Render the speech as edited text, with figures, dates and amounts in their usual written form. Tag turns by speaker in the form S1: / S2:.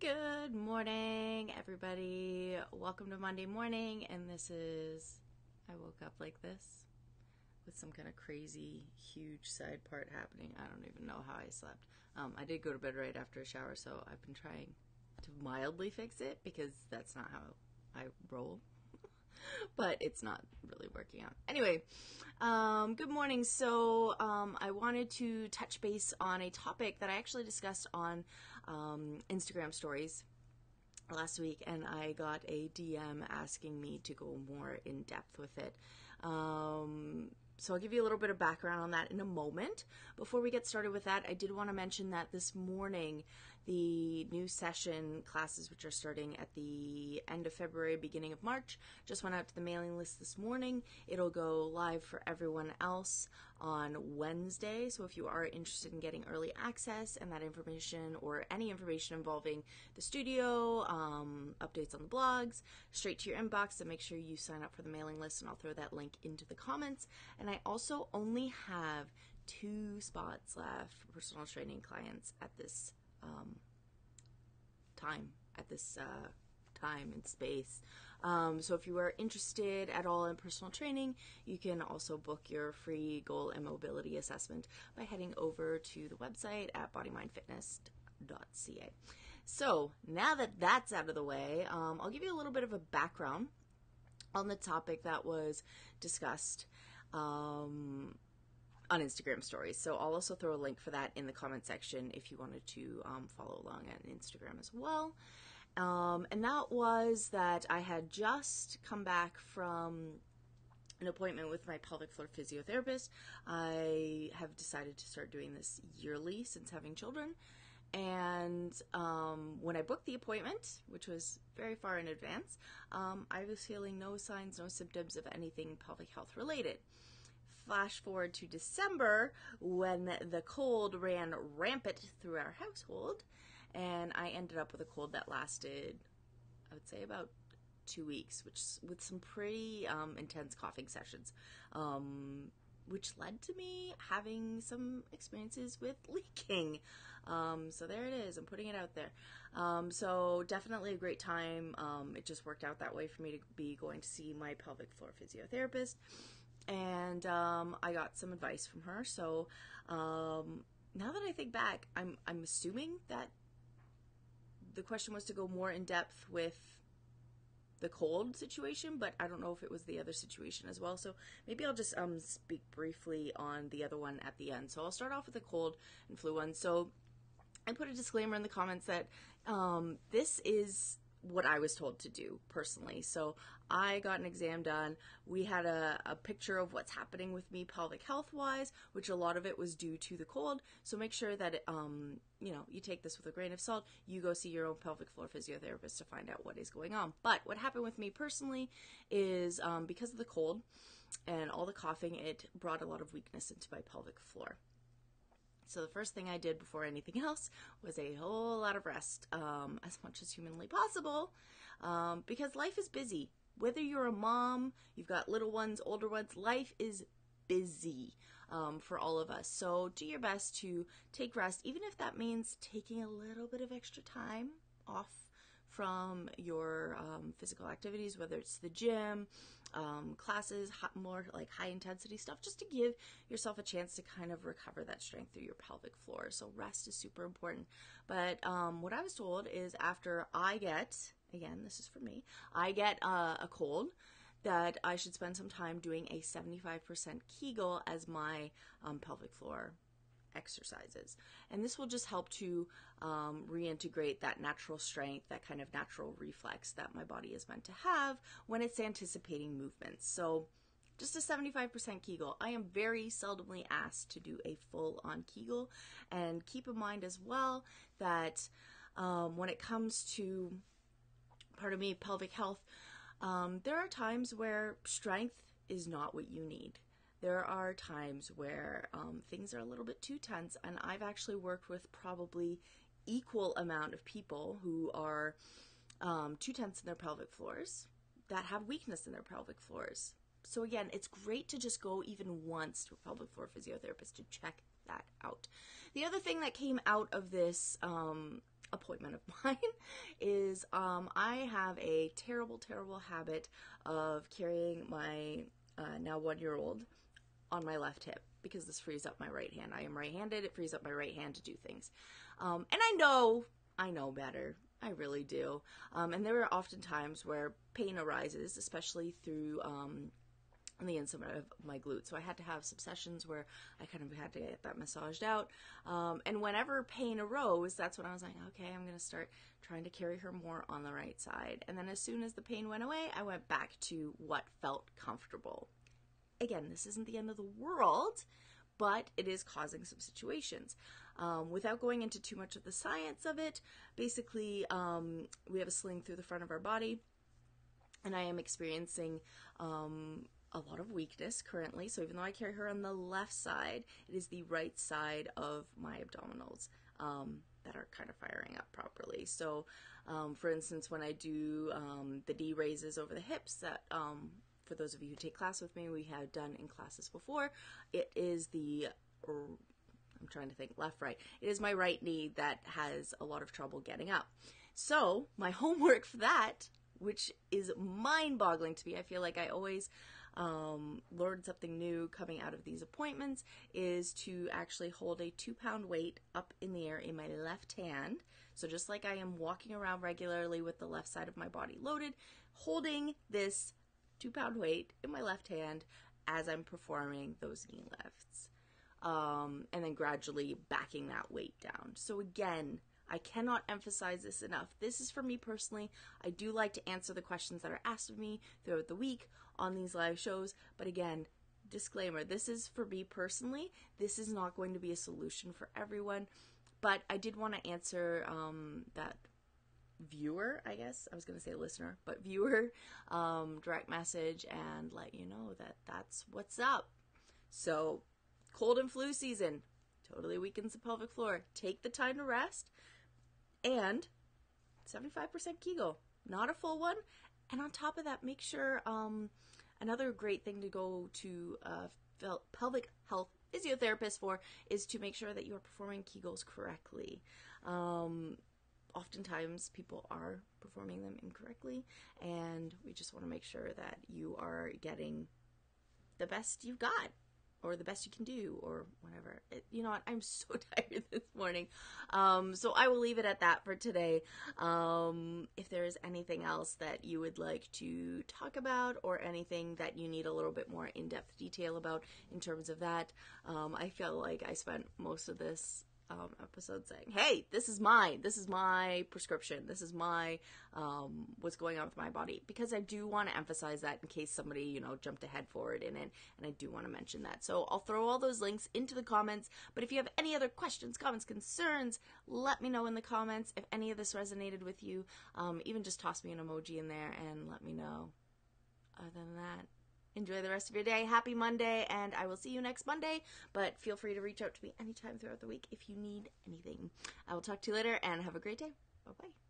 S1: Good morning, everybody. Welcome to Monday morning, and I woke up like this with some kind of crazy, huge side part happening. I don't even know how I slept. I did go to bed right after a shower, so I've been trying to mildly fix it because that's not how I roll. But it's not really working out. Anyway, good morning. So I wanted to touch base on a topic that I actually discussed on Instagram stories last week, and I got a DM asking me to go more in depth with it. So I'll give you a little bit of background on that in a moment. Before we get started with that, I did want to mention that this morning, the new session classes, which are starting at the end of February, beginning of March, just went out to the mailing list this morning. It'll go live for everyone else on Wednesday. So if you are interested in getting early access and that information or any information involving the studio, updates on the blogs, straight to your inbox, and make sure you sign up for the mailing list, and I'll throw that link into the comments. And I also only have 2 spots left for personal training clients at this time and space. So if you are interested at all in personal training, you can also book your free goal and mobility assessment by heading over to the website at bodymindfitness.ca. So now that that's out of the way, I'll give you a little bit of a background on the topic that was discussed on Instagram stories. So I'll also throw a link for that in the comment section if you wanted to follow along on Instagram as well. And that was that I had just come back from an appointment with my pelvic floor physiotherapist. I have decided to start doing this yearly since having children. And when I booked the appointment, which was very far in advance, I was feeling no signs, no symptoms of anything pelvic health related. Flash forward to December when the cold ran rampant through our household, and I ended up with a cold that lasted, I would say, about 2 weeks, with some pretty intense coughing sessions. Which led to me having some experiences with leaking. So there it is. I'm putting it out there. So definitely a great time. It just worked out that way for me to be going to see my pelvic floor physiotherapist. And I got some advice from her. So now that I think back, I'm assuming that the question was to go more in depth with the cold situation, but I don't know if it was the other situation as well. So maybe I'll just speak briefly on the other one at the end. So I'll start off with the cold and flu one. So I put a disclaimer in the comments that this is what I was told to do personally. So I got an exam done. We had a picture of what's happening with me pelvic health wise, which a lot of it was due to the cold. So make sure that you take this with a grain of salt. You go see your own pelvic floor physiotherapist to find out what is going on. But what happened with me personally is because of the cold and all the coughing, it brought a lot of weakness into my pelvic floor. So the first thing I did before anything else was a whole lot of rest, as much as humanly possible, because life is busy. Whether you're a mom, you've got little ones, older ones, life is busy for all of us. So do your best to take rest, even if that means taking a little bit of extra time off from your physical activities, whether it's the gym, classes, more like high intensity stuff, just to give yourself a chance to kind of recover that strength through your pelvic floor. So rest is super important. But what I was told is after I get, again, this is for me, I get a cold, that I should spend some time doing a 75% Kegel as my pelvic floor exercises. And this will just help to reintegrate that natural strength, that kind of natural reflex that my body is meant to have when it's anticipating movements. So just a 75% Kegel. I am very seldomly asked to do a full-on Kegel. And keep in mind as well that when it comes to, pelvic health, there are times where strength is not what you need. There are times where things are a little bit too tense, and I've actually worked with probably equal amount of people who are too tense in their pelvic floors that have weakness in their pelvic floors. So again, it's great to just go even once to a pelvic floor physiotherapist to check that out. The other thing that came out of this appointment of mine is I have a terrible habit of carrying my now 1-year-old on my left hip, because this frees up my right hand. I am right-handed. It frees up my right hand to do things. And I know better. I really do. And there are often times where pain arises, especially through on the inside of my glute. So I had to have some sessions where I kind of had to get that massaged out. And whenever pain arose, that's when I was like, okay, I'm going to start trying to carry her more on the right side. And then as soon as the pain went away, I went back to what felt comfortable. Again, this isn't the end of the world, but it is causing some situations. Without going into too much of the science of it, basically, we have a sling through the front of our body, and I am experiencing a lot of weakness currently. So even though I carry her on the left side, it is the right side of my abdominals that are kind of firing up properly. So, for instance, when I do the D raises over the hips that for those of you who take class with me, we have done in classes before, it is I'm trying to think, left, right. It is my right knee that has a lot of trouble getting up. So my homework for that, which is mind-boggling to me, I feel like I always learn something new coming out of these appointments, is to actually hold a 2-pound weight up in the air in my left hand. So just like I am walking around regularly with the left side of my body loaded, holding this 2-pound weight in my left hand as I'm performing those knee lifts. And then gradually backing that weight down. So again, I cannot emphasize this enough. This is for me personally. I do like to answer the questions that are asked of me throughout the week on these live shows. But again, disclaimer, this is for me personally. This is not going to be a solution for everyone. But I did want to answer that viewer, I guess. I was going to say listener, but viewer direct message and let you know that that's what's up. So, cold and flu season totally weakens the pelvic floor. Take the time to rest, and 75% Kegel, not a full one. And on top of that, make sure another great thing to go to pelvic health physiotherapist for is to make sure that you are performing Kegels correctly. Oftentimes people are performing them incorrectly, and we just want to make sure that you are getting the best you've got, or the best you can do, or whatever. You know what? I'm so tired this morning. So I will leave it at that for today. If there is anything else that you would like to talk about, or anything that you need a little bit more in-depth detail about in terms of that, I feel like I spent most of this episode saying, hey, this is my prescription, this is my what's going on with my body, because I do want to emphasize that in case somebody jumped ahead forward in it, and I do want to mention that. So I'll throw all those links into the comments, but if you have any other questions, comments, concerns, let me know in the comments. If any of this resonated with you, even just toss me an emoji in there and let me know. Other than that, enjoy the rest of your day. Happy Monday, and I will see you next Monday, but feel free to reach out to me anytime throughout the week if you need anything. I will talk to you later, and have a great day. Bye-bye.